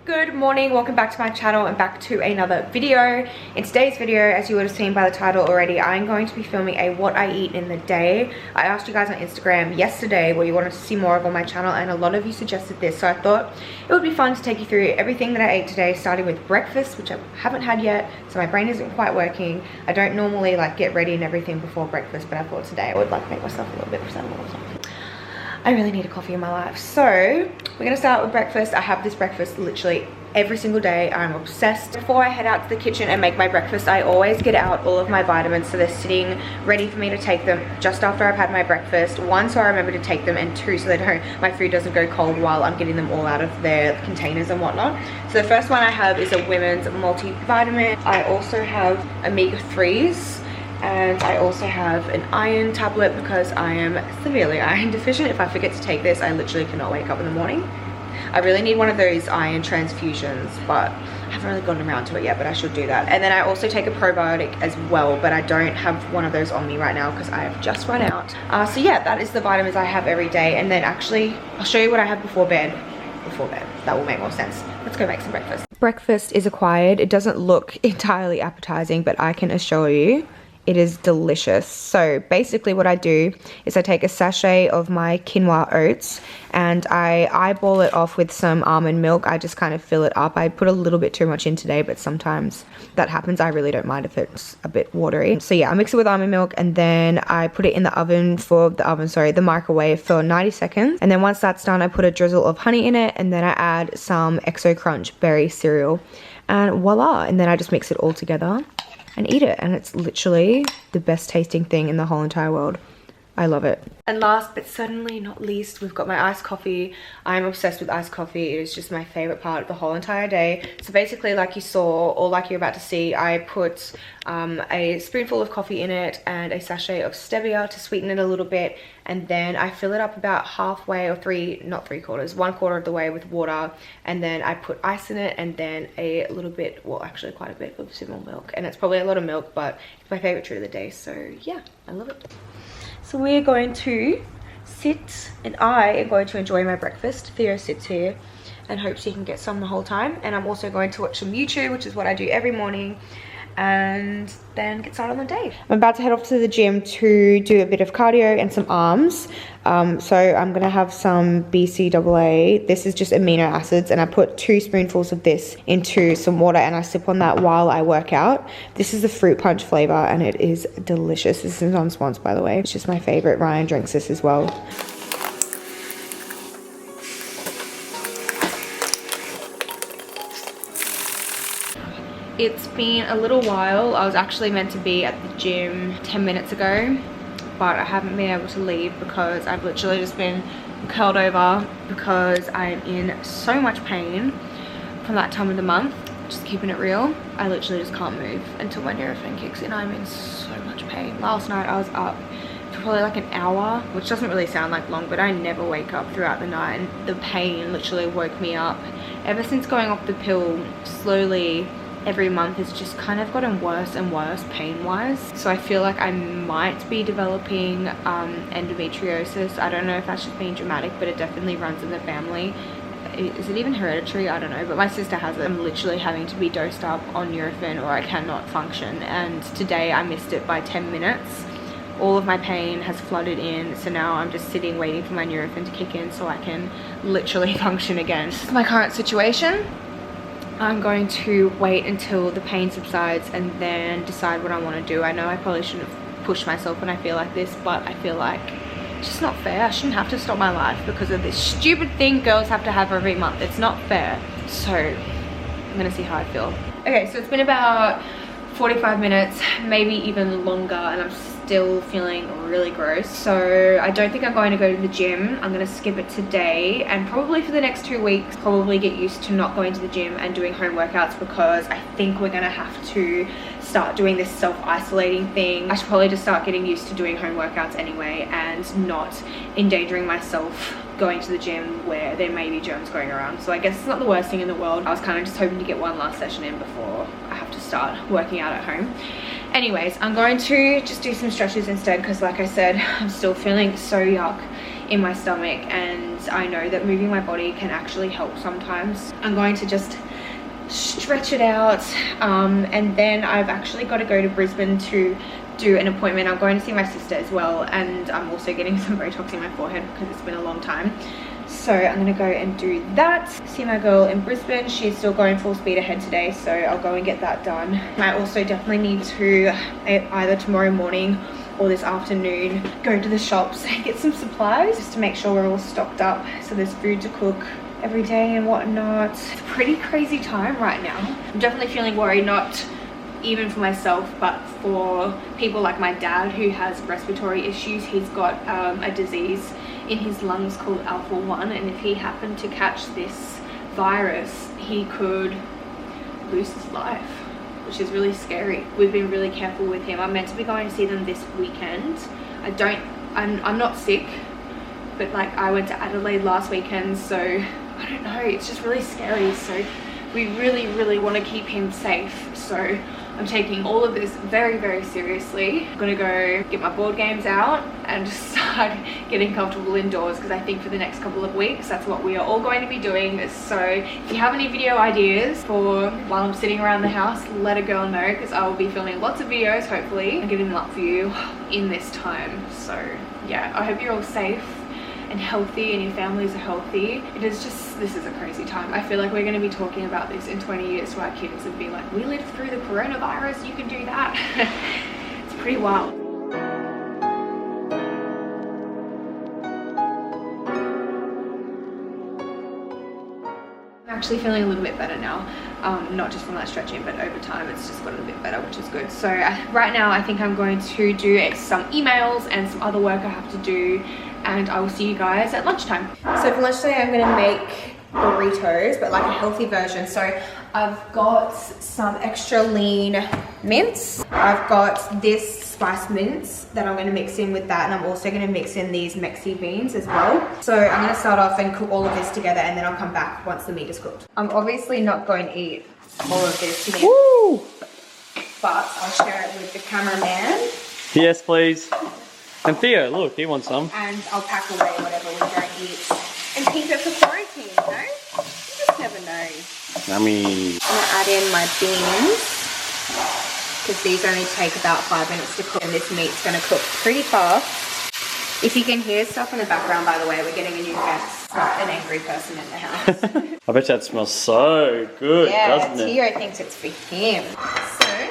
Good morning, welcome back to my channel and back to another video. In today's video, as you would have seen by the title already, I'm going to be filming a what I eat in the day. I asked you guys on Instagram yesterday what you wanted to see more of on my channel, and a lot of you suggested this, so I thought it would be fun to take you through everything that I ate today, starting with breakfast, which I haven't had yet, so my brain isn't quite working. I don't normally like get ready and everything before breakfast, but I thought today I would like make myself a little bit presentable or something. I really need a coffee in my life. So we're gonna start with breakfast. I have this breakfast literally every single day. I'm obsessed. Before I head out to the kitchen and make my breakfast, I always get out all of my vitamins so they're sitting ready for me to take them just after I've had my breakfast. One, so I remember to take them, and two, so my food doesn't go cold while I'm getting them all out of their containers and whatnot. So the first one I have is a women's multivitamin. I also have omega-3s. And I also have an iron tablet because I am severely iron deficient. If I forget to take this, I literally cannot wake up in the morning. I really need one of those iron transfusions, but I haven't really gotten around to it yet, but I should do that. And then I also take a probiotic as well, but I don't have one of those on me right now because I have just run out. So yeah, that is the vitamins I have every day. And then actually, I'll show you what I have before bed. That will make more sense. Let's go make some breakfast. Breakfast is acquired. It doesn't look entirely appetizing, but I can assure you, it is delicious. So basically what I do is I take a sachet of my quinoa oats and I eyeball it off with some almond milk. I just kind of fill it up. I put a little bit too much in today, but sometimes that happens. I really don't mind if it's a bit watery. So yeah, I mix it with almond milk and then I put it in the microwave for 90 seconds. And then once that's done, I put a drizzle of honey in it, and then I add some Exo Crunch berry cereal, and voila. And then I just mix it all together and eat it, and it's literally the best tasting thing in the whole entire world. I love it. And last but certainly not least, we've got my iced coffee. I'm obsessed with iced coffee. It is just my favorite part of the whole entire day. So basically, like you saw, or like you're about to see, I put a spoonful of coffee in it and a sachet of stevia to sweeten it a little bit, and then I fill it up about halfway, or one quarter of the way with water, and then I put ice in it, and then a little bit, well actually quite a bit of simple milk, and it's probably a lot of milk, but it's my favorite treat of the day. So yeah, I love it. So we're going to sit, and I am going to enjoy my breakfast. Theo sits here and hopes he can get some the whole time, and I'm also going to watch some YouTube, which is what I do every morning, and then get started on the day. I'm about to head off to the gym to do a bit of cardio and some arms. So I'm gonna have some BCAA. This is just amino acids, and I put 2 spoonfuls of this into some water and I sip on that while I work out. This is the fruit punch flavor and it is delicious. This is non-sponsored, by the way. It's just my favorite. Ryan drinks this as well. It's been a little while. I was actually meant to be at the gym 10 minutes ago, but I haven't been able to leave because I've literally just been curled over because I'm in so much pain from that time of the month. Just keeping it real, I literally just can't move until my Nurofen kicks in. I'm in so much pain. Last night I was up for probably like an hour, which doesn't really sound like long, but I never wake up throughout the night, and the pain literally woke me up. Ever since going off the pill, slowly every month has just kind of gotten worse and worse pain wise. So I feel like I might be developing endometriosis. I don't know if that's just being dramatic, but it definitely runs in the family. Is it even hereditary? I don't know, but my sister has it. I'm literally having to be dosed up on Nurofen or I cannot function, and today I missed it by 10 minutes. All of my pain has flooded in, so now I'm just sitting waiting for my Nurofen to kick in so I can literally function again. This is my current situation. I'm going to wait until the pain subsides and then decide what I want to do. I know I probably shouldn't have pushed myself when I feel like this, but I feel like it's just not fair. I shouldn't have to stop my life because of this stupid thing girls have to have every month. It's not fair. So I'm gonna see how I feel. Okay, so it's been about 45 minutes, maybe even longer, and I'm still feeling really gross. So I don't think I'm going to go to the gym. I'm going to skip it today, and probably for the next 2 weeks probably get used to not going to the gym and doing home workouts, because I think we're going to have to start doing this self-isolating thing. I should probably just start getting used to doing home workouts anyway and not endangering myself going to the gym where there may be germs going around. So I guess it's not the worst thing in the world. I was kind of just hoping to get one last session in before I have to start working out at home. Anyways, I'm going to just do some stretches instead because, like I said, I'm still feeling so yuck in my stomach, and I know that moving my body can actually help sometimes. I'm going to just stretch it out, and then I've actually got to go to Brisbane to do an appointment. I'm going to see my sister as well, and I'm also getting some Botox in my forehead because it's been a long time. So I'm gonna go and do that. See my girl in Brisbane. She's still going full speed ahead today, so I'll go and get that done. I also definitely need to either tomorrow morning or this afternoon go to the shops and get some supplies just to make sure we're all stocked up so there's food to cook every day and whatnot. It's a pretty crazy time right now. I'm definitely feeling worried, not even for myself but for people like my dad who has respiratory issues. He's got a disease in his lungs called alpha-1, and if he happened to catch this virus he could lose his life, which is really scary. We've been really careful with him. I'm meant to be going to see them this weekend. I'm not sick, but like I went to Adelaide last weekend, so I don't know, it's just really scary. So we really want to keep him safe, so I'm taking all of this very, very seriously. I'm gonna go get my board games out and just start getting comfortable indoors, because I think for the next couple of weeks that's what we are all going to be doing. So if you have any video ideas for while I'm sitting around the house, let a girl know, because I will be filming lots of videos hopefully and getting them up for you in this time. So yeah, I hope you're all safe and healthy and your families are healthy. It is just, this is a crazy time. I feel like we're going to be talking about this in 20 years to our kids and be like, we lived through the coronavirus, you can do that. It's pretty wild. I'm actually feeling a little bit better now, not just from that stretching, but over time it's just gotten a bit better, which is good. So right now I think I'm going to do some emails and some other work I have to do, and I will see you guys at lunchtime. So for lunch today I'm gonna make burritos, but like a healthy version. So I've got some extra lean mince. I've got this spiced mince that I'm gonna mix in with that, and I'm also gonna mix in these Mexi beans as well. So I'm gonna start off and cook all of this together, and then I'll come back once the meat is cooked. I'm obviously not going to eat all of this meat, but I'll share it with the cameraman. Yes, please. And Theo, look, he wants some. And I'll pack away whatever we don't eat and keep it for quarantine, you know? You just never know. Yummy. I'm gonna add in my beans, because these only take about 5 minutes to cook, and this meat's gonna cook pretty fast. If you can hear stuff in the background, by the way, we're getting a new guest, not an angry person in the house. I bet that smells so good, doesn't it? Theo thinks it's for him. So,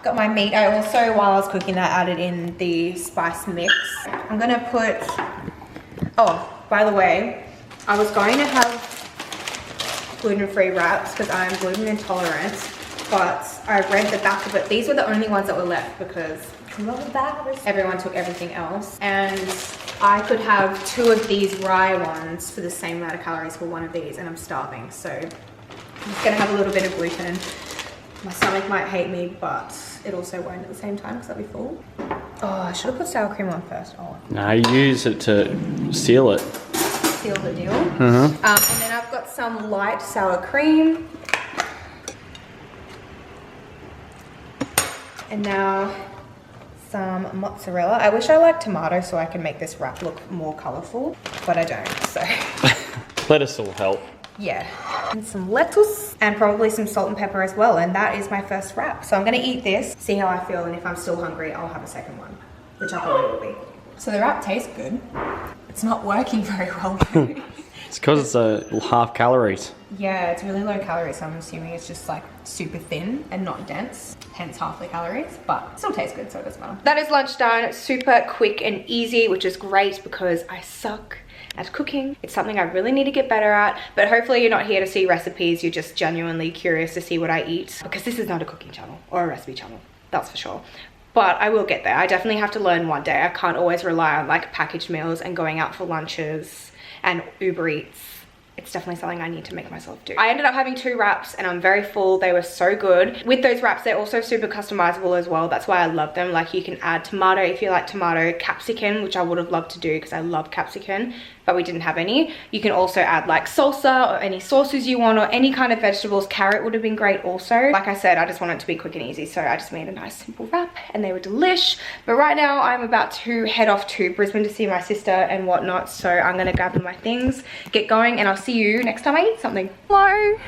got my meat. I also, while I was cooking that, added in the spice mix. I'm gonna put, oh, by the way, I was going to have gluten-free wraps because I'm gluten intolerant, but I read the back of it. These were the only ones that were left because coronavirus. Everyone took everything else, and I could have 2 of these rye ones for the same amount of calories for one of these, and I'm starving. So I'm just gonna have a little bit of gluten. My stomach might hate me, but it also won't at the same time because I'll be full. Oh, I should have put sour cream on first. Oh. No, you use it to seal it. Seal the deal. And then I've got some light sour cream. And now some mozzarella. I wish I liked tomato so I can make this wrap look more colorful, but I don't, so. Lettuce will help. Yeah, and some lettuce and probably some salt and pepper as well, and that is my first wrap. So I'm gonna eat this, see how I feel, and if I'm still hungry, I'll have a second one, which I probably will be. So the wrap tastes good. It's not working very well though. It's because it's half calories. Yeah, it's really low calories, so I'm assuming it's just like super thin and not dense, hence half the calories, but it still tastes good, so it doesn't matter. That is lunch done, super quick and easy, which is great because I suck at cooking. It's something I really need to get better at, but hopefully you're not here to see recipes, you're just genuinely curious to see what I eat, because this is not a cooking channel or a recipe channel, that's for sure. But I will get there. I definitely have to learn one day. I can't always rely on like packaged meals and going out for lunches and Uber Eats it's definitely something I need to make myself do. I ended up having 2 wraps and I'm very full. They were so good. With those wraps, they're also super customizable as well. That's why I love them. Like, you can add tomato if you like tomato, capsicum, which I would have loved to do because I love capsicum, but we didn't have any. You can also add like salsa or any sauces you want, or any kind of vegetables. Carrot would have been great also. Like I said, I just want it to be quick and easy, so I just made a nice simple wrap and they were delish. But right now I'm about to head off to Brisbane to see my sister and whatnot, so I'm gonna gather my things, get going, and I'll see you next time I eat something. Hello.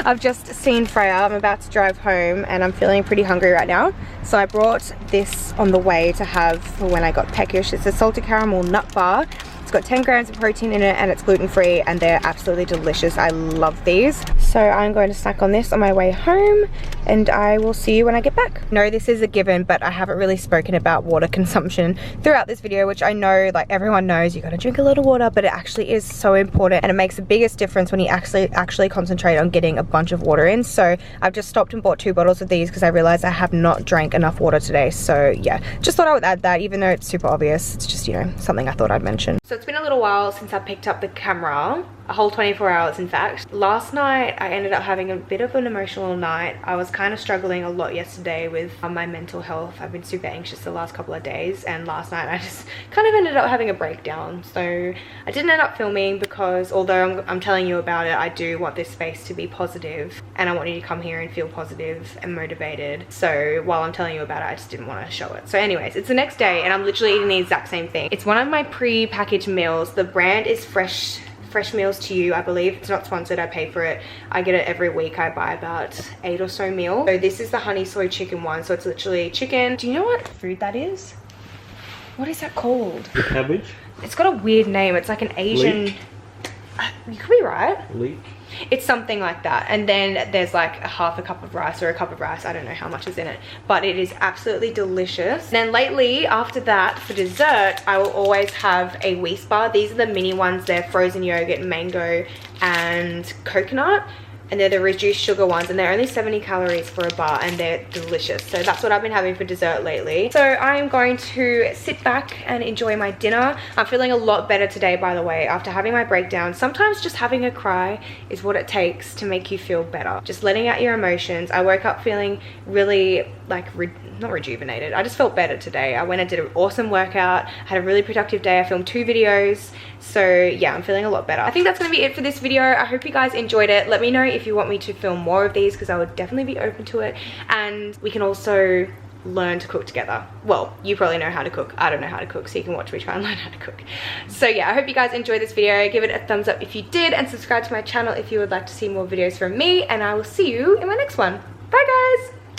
I've just seen Freya. I'm about to drive home and I'm feeling pretty hungry right now, so I brought this on the way to have for when I got peckish. It's a salted caramel nut bar. It's got 10 grams of protein in it and it's gluten-free, and they're absolutely delicious. I love these. So I'm going to snack on this on my way home, and I will see you when I get back. No, this is a given, but I haven't really spoken about water consumption throughout this video, which I know like everyone knows you gotta drink a lot of water, but it actually is so important, and it makes the biggest difference when you actually concentrate on getting a bunch of water in. So I've just stopped and bought 2 bottles of these because I realized I have not drank enough water today. So yeah, just thought I would add that, even though it's super obvious. It's just, you know, something I thought I'd mention. So it's been a little while since I picked up the camera, a whole 24 hours in fact. Last night I ended up having a bit of an emotional night. I was kind of struggling a lot yesterday with my mental health. I've been super anxious the last couple of days, and last night I just kind of ended up having a breakdown. So I didn't end up filming because although I'm telling you about it, I do want this space to be positive and I want you to come here and feel positive and motivated. So while I'm telling you about it, I just didn't want to show it. So anyways, it's the next day and I'm literally eating the exact same thing. It's one of my pre-packaged meals. The brand is Fresh Meals to You, I believe. It's not sponsored, I pay for it. I get it every week. I buy about 8 or so meals. So this is the honey soy chicken one. So it's literally chicken. Do you know what food that is? What is that called? The cabbage? It's got a weird name. It's like an Asian... Leek. You could be right. Leek. It's something like that. And then there's like a half a cup of rice or a cup of rice. I don't know how much is in it, but it is absolutely delicious. And then lately, after that, for dessert, I will always have a Wheat bar. These are the mini ones. They're frozen yogurt, mango, and coconut. And they're the reduced sugar ones, and they're only 70 calories for a bar, and they're delicious. So that's what I've been having for dessert lately. So I'm going to sit back and enjoy my dinner. I'm feeling a lot better today, by the way, after having my breakdown. Sometimes just having a cry is what it takes to make you feel better. Just letting out your emotions. I woke up feeling really like not rejuvenated. I just felt better today. I went and did an awesome workout. I had a really productive day. I filmed 2 videos. So yeah, I'm feeling a lot better. I think that's gonna be it for this video. I hope you guys enjoyed it. Let me know if you want me to film more of these, because I would definitely be open to it. And we can also learn to cook together. Well, you probably know how to cook. I don't know how to cook, so you can watch me try and learn how to cook. So yeah, I hope you guys enjoyed this video. Give it a thumbs up if you did, and subscribe to my channel if you would like to see more videos from me, and I will see you in my next one. Bye guys!